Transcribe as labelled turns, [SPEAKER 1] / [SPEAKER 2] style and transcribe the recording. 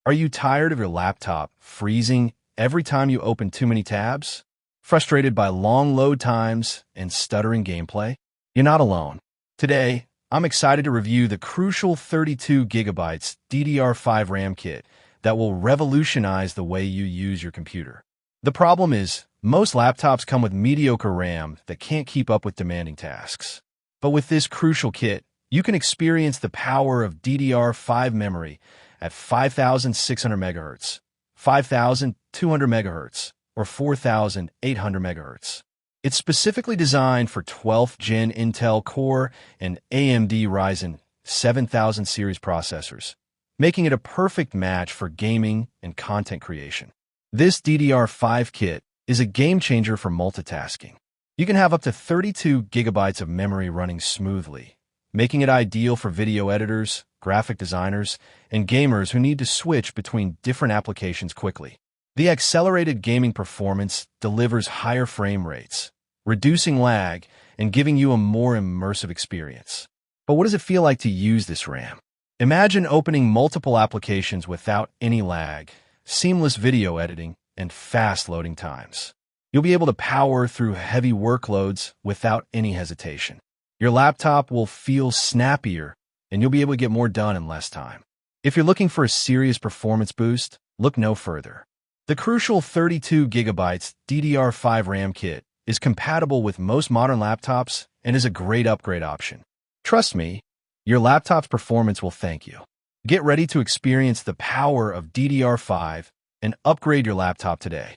[SPEAKER 1] Are you tired of your laptop freezing every time you open too many tabs? Frustrated by long load times and stuttering gameplay? You're not alone. Today, I'm excited to review the crucial 32GB DDR5 RAM kit that will revolutionize the way you use your computer. The problem is, most laptops come with mediocre RAM that can't keep up with demanding tasks. But with this crucial kit, you can experience the power of DDR5 memory at 5,600 MHz, 5,200 MHz, or 4,800 MHz. It's specifically designed for 12th Gen Intel Core and AMD Ryzen 7000 series processors, making it a perfect match for gaming and content creation. This DDR5 kit is a game changer for multitasking. You can have up to 32 gigabytes of memory running smoothly, making it ideal for video editors, graphic designers, and gamers who need to switch between different applications quickly. The accelerated gaming performance delivers higher frame rates, reducing lag and giving you a more immersive experience. But what does it feel like to use this RAM? Imagine opening multiple applications without any lag, seamless video editing, and fast loading times. You'll be able to power through heavy workloads without any hesitation. Your laptop will feel snappier, and you'll be able to get more done in less time. If you're looking for a serious performance boost, look no further. The crucial 32GB DDR5 RAM kit is compatible with most modern laptops and is a great upgrade option. Trust me, your laptop's performance will thank you. Get ready to experience the power of DDR5 and upgrade your laptop today.